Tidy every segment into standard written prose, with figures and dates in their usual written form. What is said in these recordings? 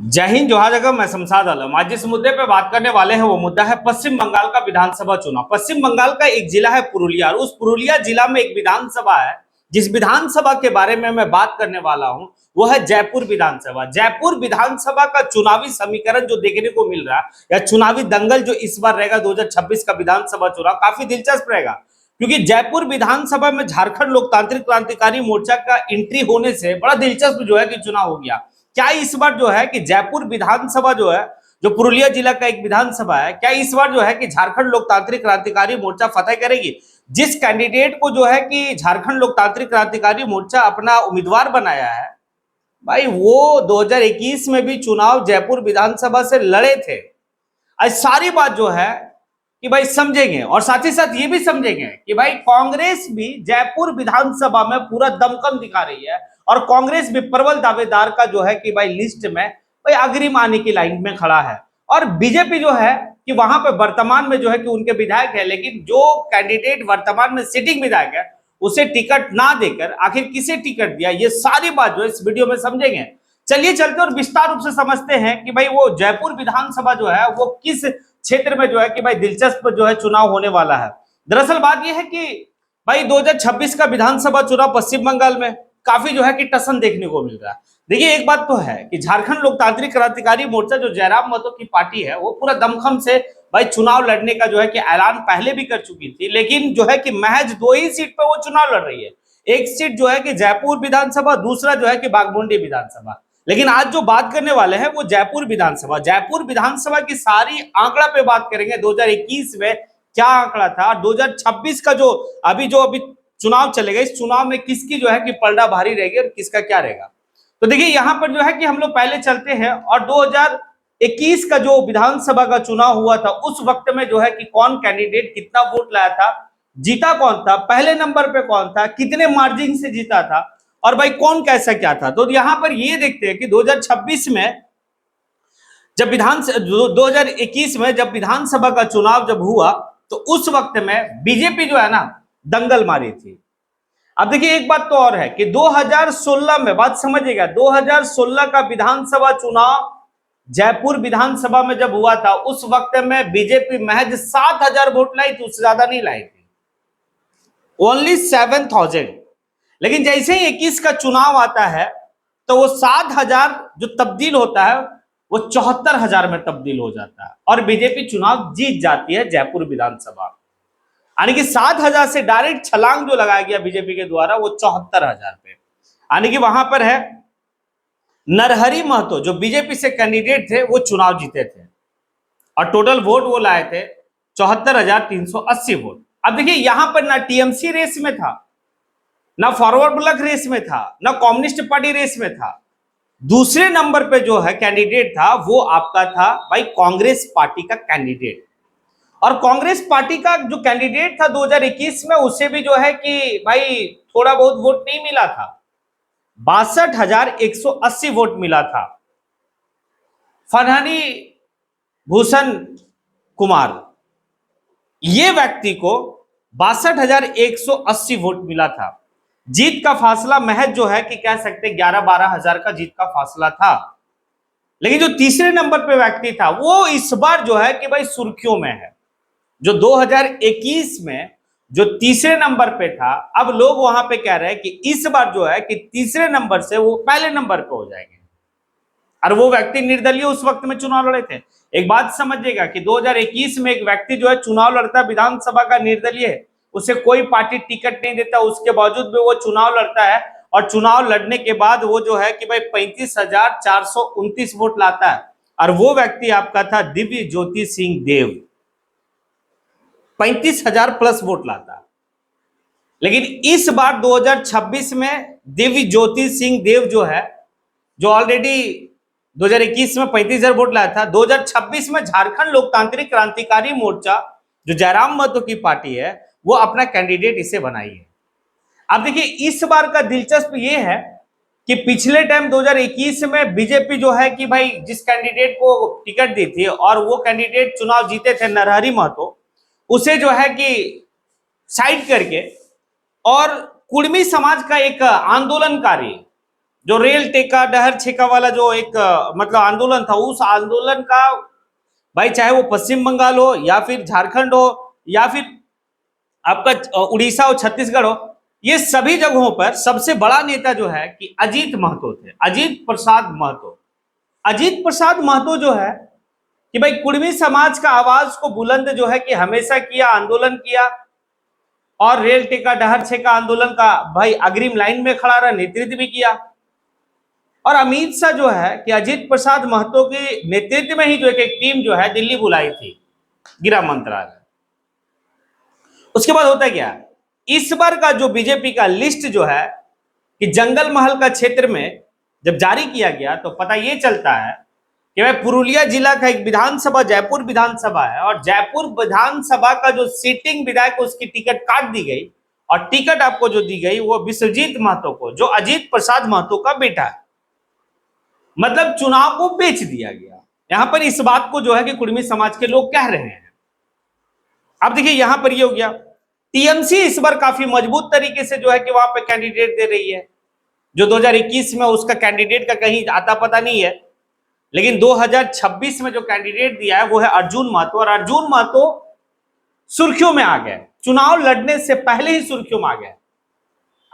जय हिंद, जोहार जगह। मैं शमशाद आलम। आज जिस मुद्दे पे बात करने वाले हैं वो मुद्दा है पश्चिम बंगाल का विधानसभा चुनाव। पश्चिम बंगाल का एक जिला है पुरुलिया, और उस पुरुलिया जिला में एक विधानसभा है। जिस विधानसभा के बारे में मैं बात करने वाला हूं वो है जयपुर विधानसभा। जयपुर विधानसभा का चुनावी समीकरण जो देखने को मिल रहा है, या चुनावी दंगल जो इस बार रहेगा 2026 का विधानसभा चुनाव, काफी दिलचस्प रहेगा। क्योंकि जयपुर विधानसभा में झारखंड लोकतांत्रिक क्रांतिकारी मोर्चा का एंट्री होने से बड़ा दिलचस्प जो है कि चुनाव हो गया। क्या इस बार जो है कि जयपुर विधानसभा जो है, जो पुरुलिया जिला का एक विधानसभा है, क्या इस बार जो है कि झारखंड लोकतांत्रिक क्रांतिकारी मोर्चा फतेह करेगी? जिस कैंडिडेट को जो है कि झारखंड लोकतांत्रिक क्रांतिकारी मोर्चा अपना उम्मीदवार बनाया है, भाई वो 2021 में भी चुनाव जयपुर विधानसभा से लड़े थे। आज सारी बात जो है कि भाई समझेंगे, और साथ ही साथ ये भी समझेंगे कि भाई कांग्रेस भी जयपुर विधानसभा में पूरा दमखम दिखा रही है, और कांग्रेस भी प्रबल दावेदार का जो है कि भाई लिस्ट में भाई अग्रिम आने की लाइन में खड़ा है। और बीजेपी जो है कि वहां पे वर्तमान में जो है कि उनके विधायक है, लेकिन जो कैंडिडेट वर्तमान में सिटिंग विधायक है उसे टिकट ना देकर आखिर किसे टिकट दिया, ये सारी बात जो है इस वीडियो में समझेंगे। चलिए चलते और विस्तार रूप से समझते हैं कि भाई वो जयपुर विधानसभा जो है वो किस क्षेत्र में जो है कि भाई दिलचस्प जो है चुनाव होने वाला है। दरअसल बात यह है कि भाई 2026 का विधानसभा चुनाव पश्चिम बंगाल में काफी जो है कि टसन देखने को मिल रहा है। देखिए, एक बात तो है कि झारखंड लोकतांत्रिक क्रांतिकारी मोर्चा जो जयराम महतो की पार्टी है वो पूरा दमखम से भाई चुनाव लड़ने का जो है कि ऐलान पहले भी कर चुकी थी, लेकिन जो है कि महज 2 ही सीट पे वो चुनाव लड़ रही है। एक सीट जो है कि जयपुर विधानसभा, दूसरा जो है कि बाघमुंडी विधानसभा। लेकिन आज जो बात करने वाले हैं वो जयपुर विधानसभा। जयपुर विधानसभा की सारी आंकड़ा पे बात करेंगे। 2021 में क्या आंकड़ा था, 2026 का जो अभी चुनाव चलेगा, इस चुनाव में किसकी जो है कि पलड़ा भारी रहेगी और किसका क्या रहेगा। तो देखिए, यहां पर जो है कि हम लोग पहले चलते हैं, और 2021 का जो विधानसभा का चुनाव हुआ था उस वक्त में जो है कि कौन कैंडिडेट कितना वोट लाया था, जीता कौन था, पहले नंबर पे कौन था, कितने मार्जिन से जीता था, और भाई कौन कैसा क्या था। तो यहां पर ये देखते हैं कि 2026 में जब 2021 में जब विधानसभा का चुनाव जब हुआ तो उस वक्त में बीजेपी जो है ना दंगल मारी थी। अब देखिए, एक बात तो और है कि 2016 में, बात समझिएगा, 2016 का विधानसभा चुनाव जयपुर विधानसभा में जब हुआ था उस वक्त में बीजेपी महज 7,000 वोट लाई थी, उससे ज्यादा नहीं लाई थी, ओनली 7,000। लेकिन जैसे ही 21 का चुनाव आता है तो वो 7,000 जो तब्दील होता है वो 74,000 में तब्दील हो जाता है, और बीजेपी चुनाव जीत जाती है जयपुर विधानसभा। यानी कि 7,000 से डायरेक्ट छलांग जो लगाया गया बीजेपी के द्वारा वो 74,000 पे। यानी कि वहां पर है नरहरि महतो जो बीजेपी से कैंडिडेट थे वो चुनाव जीते थे, और टोटल वोट वो लाए थे 74,380 वोट। अब देखिए, यहां पर ना टीएमसी रेस में था, ना फॉरवर्ड ब्लॉक रेस में था, ना कम्युनिस्ट पार्टी रेस में था। दूसरे नंबर पे जो है कैंडिडेट था वो आपका था भाई कांग्रेस पार्टी का कैंडिडेट। और कांग्रेस पार्टी का जो कैंडिडेट था 2021 में उसे भी जो है कि भाई थोड़ा बहुत वोट नहीं मिला था, 62,180 वोट मिला था। फरहानी भूषण कुमार, ये व्यक्ति को 62,180 वोट मिला था। जीत का फासला महज जो है कि कह सकते 11-12 हजार का जीत का फासला था। लेकिन जो तीसरे नंबर पे व्यक्ति था वो इस बार जो है कि भाई सुर्खियों में है। जो 2021 में जो तीसरे नंबर पे था, अब लोग वहां पे कह रहे हैं कि इस बार जो है कि तीसरे नंबर से वो पहले नंबर पे हो जाएंगे, और वो व्यक्ति निर्दलीय उस वक्त में चुनाव लड़े थे। एक बात समझिएगा कि 2021 में एक व्यक्ति जो है चुनाव लड़ता है विधानसभा का, निर्दलीय है, उसे कोई पार्टी टिकट नहीं देता, उसके बावजूद भी वो चुनाव लड़ता है, और चुनाव लड़ने के बाद वो जो है कि भाई 35,429 वोट लाता है, और वो व्यक्ति आपका था दिव्य ज्योति सिंह देव, 35,000 प्लस वोट लाता है। लेकिन इस बार 2026 में दिव्य ज्योति सिंह देव जो है, जो ऑलरेडी 2021 में 35,000 वोट लाया था, 2026 में झारखंड लोकतांत्रिक क्रांतिकारी मोर्चा जो जयराम महतो की पार्टी है वो अपना कैंडिडेट इसे बनाई है। अब देखिए, इस बार का दिलचस्प ये है कि पिछले टाइम 2021 में बीजेपी जो है कि भाई जिस कैंडिडेट को टिकट दी थी और वो कैंडिडेट चुनाव जीते थे नरहरि महतो, उसे जो है कि साइड करके और कुर्मी समाज का एक आंदोलनकारी जो रेल टेका डहर छेका वाला जो एक मतलब आंदोलन था, उस आंदोलन का भाई चाहे वो पश्चिम बंगाल हो या फिर झारखंड हो या फिर आपका उड़ीसा और छत्तीसगढ़ हो, ये सभी जगहों पर सबसे बड़ा नेता जो है कि अजीत महतो थे, अजीत प्रसाद महतो। अजीत प्रसाद महतो जो है कि भाई कुर्मी समाज का आवाज को बुलंद जो है कि हमेशा किया, आंदोलन किया और रेल टेका डहर छेका आंदोलन का भाई अग्रिम लाइन में खड़ा रहा, नेतृत्व भी किया। और अमित शाह जो है कि अजीत प्रसाद महतो के नेतृत्व में ही जो एक टीम जो है दिल्ली बुलाई थी गृह मंत्रालय। उसके बाद होता क्या, इस बार का जो बीजेपी का लिस्ट जो है कि जंगल महल का क्षेत्र में जब जारी किया गया तो पता ये चलता है कि भाई पुरुलिया जिला का एक विधानसभा जयपुर विधानसभा है और जयपुर विधानसभा का जो सीटिंग विधायक उसकी टिकट काट दी गई और टिकट आपको जो दी गई वो विश्वजीत महतो को, जो अजीत प्रसाद महतो का बेटा है। मतलब चुनाव को बेच दिया गया। यहां पर इस बात को जो है कि कुर्मी समाज के लोग कह रहे हैं। अब देखिए यहां पर ये हो गया, टीएमसी इस बार काफी मजबूत तरीके से जो है कि वहां पे कैंडिडेट दे रही है। जो 2021 में उसका कैंडिडेट का कहीं आता पता नहीं है, लेकिन 2026 में जो कैंडिडेट दिया है वो है अर्जुन महतो। और अर्जुन महतो सुर्खियों में आ गए, चुनाव लड़ने से पहले ही सुर्खियों में आ गए।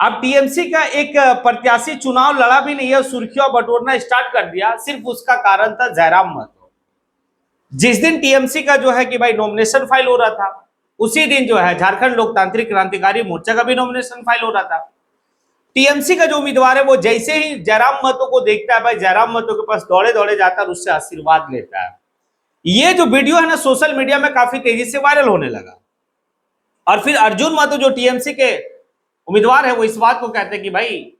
अब टीएमसी का एक प्रत्याशी चुनाव लड़ा भी नहीं है, सुर्खियों बटोरना स्टार्ट कर दिया, सिर्फ उसका कारण था जयराम महतो। जिस दिन टीएमसी का जो है कि भाई नॉमिनेशन फाइल हो रहा था, उसी दिन जो है झारखंड लोकतांत्रिक क्रांतिकारी मोर्चा का भी नॉमिनेशन फाइल हो रहा था। टीएमसी का जो उम्मीदवार है वो जैसे ही जयराम महतो को देखता है, भाई जयराम महतो के पास दौड़े दौड़े जाता है, उससे आशीर्वाद लेता है। ये जो वीडियो है ना सोशल मीडिया में काफी तेजी से वायरल होने लगा। और फिर अर्जुन महतो जो टीएमसी के उम्मीदवार है वो इस बात को कहते हैं कि भाई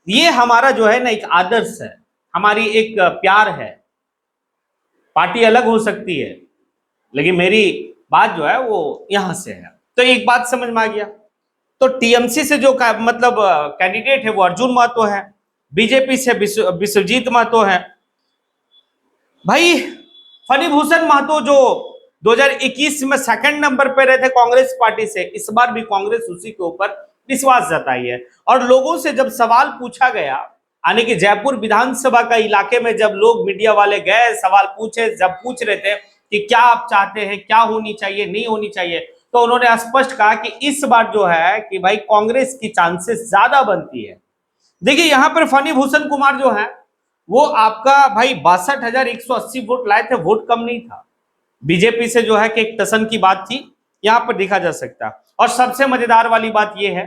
ये हमारा जो है ना एक आदर्श है, हमारी एक प्यार है, पार्टी अलग हो सकती है लेकिन मेरी बात जो है वो यहां से है। तो एक बात समझ में आ गया। तो टीएमसी से जो मतलब कैंडिडेट है वो अर्जुन महतो है, बीजेपी से विश्वजीत महतो है। भाई फणिभूषण महतो जो 2021 में सेकंड नंबर पे रहे थे कांग्रेस पार्टी से, इस बार भी कांग्रेस उसी के ऊपर विश्वास जताई है। और लोगों से जब सवाल पूछा गया, यानी कि जयपुर विधानसभा का इलाके में जब लोग मीडिया वाले गए सवाल पूछे, जब पूछ रहे थे कि क्या आप चाहते हैं, क्या होनी चाहिए नहीं होनी चाहिए, तो उन्होंने स्पष्ट कहा कि इस बार जो है कि भाई कांग्रेस की चांसेस ज्यादा बनती है। देखिए यहां पर फणिभूषण कुमार जो है वो आपका भाई 62,180 वोट लाए थे, वोट कम नहीं था। बीजेपी से जो है कि एक टसन की बात थी, यहां पर देखा जा सकता। और सबसे मजेदार वाली बात यह है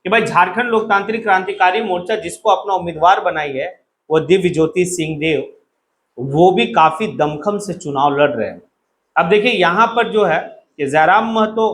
कि भाई झारखंड लोकतांत्रिक क्रांतिकारी मोर्चा जिसको अपना उम्मीदवार बनाई है वो दिव्य ज्योति सिंहदेव, वो भी काफी दमखम से चुनाव लड़ रहे हैं। अब देखिए यहां पर जो है कि जयराम महतो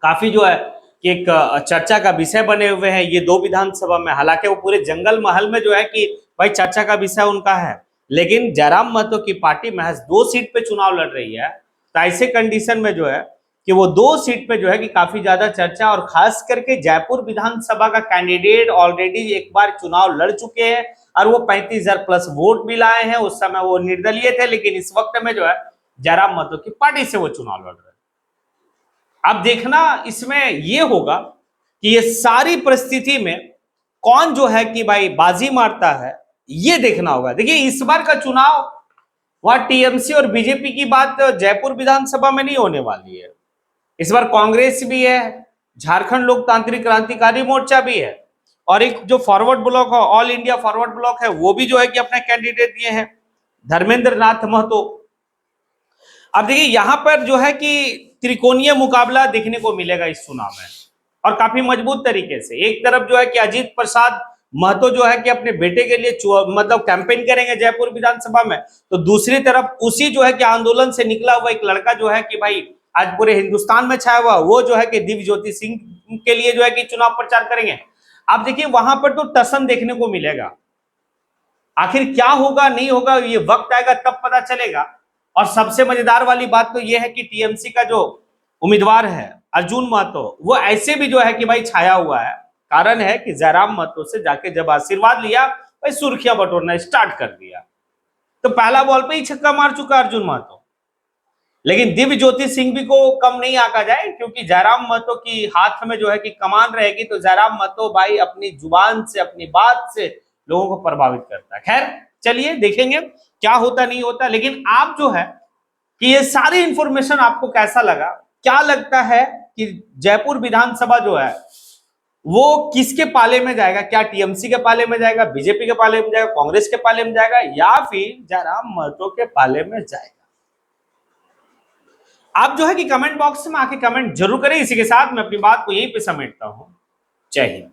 काफी जो है कि एक चर्चा का विषय बने हुए हैं ये दो विधानसभा में। हालांकि वो पूरे जंगल महल में जो है कि भाई चर्चा का विषय उनका है, लेकिन जयराम महतो की पार्टी महज 2 सीट पे चुनाव लड़ रही है। तो ऐसे कंडीशन में जो है कि वो 2 सीट पे जो है कि काफी ज्यादा चर्चा, और खास करके जयपुर विधानसभा का कैंडिडेट ऑलरेडी एक बार चुनाव लड़ चुके हैं और वो 35,000 प्लस वोट भी लाए हैं। उस समय वो निर्दलीय थे, लेकिन इस वक्त में जो है जयराम महतो की पार्टी से वो चुनाव लड़ रहे हैं। अब देखना इसमें ये होगा कि ये सारी परिस्थिति में कौन जो है कि भाई बाजी मारता है, ये देखना होगा। देखिए इस बार का चुनाव वह टीएमसी और बीजेपी की बात जयपुर विधानसभा में नहीं होने वाली है। इस बार कांग्रेस भी है, झारखंड लोकतांत्रिक क्रांतिकारी मोर्चा भी है, और एक जो फॉरवर्ड ब्लॉक है, ऑल इंडिया फॉरवर्ड ब्लॉक है, वो भी जो है कि अपने कैंडिडेट दिए हैं धर्मेंद्र नाथ महतो। अब देखिए यहां पर जो है कि त्रिकोणीय मुकाबला देखने को मिलेगा इस चुनाव में, और काफी मजबूत तरीके से। एक तरफ जो है कि अजीत प्रसाद महतो जो है कि अपने बेटे के लिए मतलब कैंपेन करेंगे जयपुर विधानसभा में, तो दूसरी तरफ उसी जो है कि आंदोलन से निकला हुआ एक लड़का जो है कि भाई आज पूरे हिंदुस्तान में छाया हुआ, वो जो है कि दिव्य ज्योति सिंह के लिए जो है कि चुनाव प्रचार करेंगे। आप देखिए वहां पर तो टसन देखने को मिलेगा। आखिर क्या होगा नहीं होगा ये वक्त आएगा तब पता चलेगा। और सबसे मजेदार वाली बात तो यह है कि टीएमसी का जो उम्मीदवार है अर्जुन महतो, वो ऐसे भी जो है कि भाई छाया हुआ है। कारण है कि जयराम महतो से जाके जब आशीर्वाद लिया, भाई सुर्खियां बटोरना स्टार्ट कर दिया। तो पहला बॉल पे ही छक्का मार चुका अर्जुन महतो। लेकिन दिव्य ज्योति सिंह भी को कम नहीं आका जाए, क्योंकि जयराम महतो की हाथ में जो है कि कमान रहेगी, तो जयराम महतो भाई अपनी जुबान से, अपनी बात से लोगों को प्रभावित करता है। खैर चलिए देखेंगे क्या होता नहीं होता, लेकिन आप जो है कि ये सारी इंफॉर्मेशन आपको कैसा लगा, क्या लगता है कि जयपुर विधानसभा जो है वो किसके पाले में जाएगा? क्या टीएमसी के पाले में जाएगा, बीजेपी के पाले में जाएगा, कांग्रेस के पाले में जाएगा, या फिर जयराम महतो के पाले में जाएगा? आप जो है कि कमेंट बॉक्स में आके कमेंट जरूर करें। इसी के साथ मैं अपनी बात को यहीं पे समेटता हूं। जय हिंद।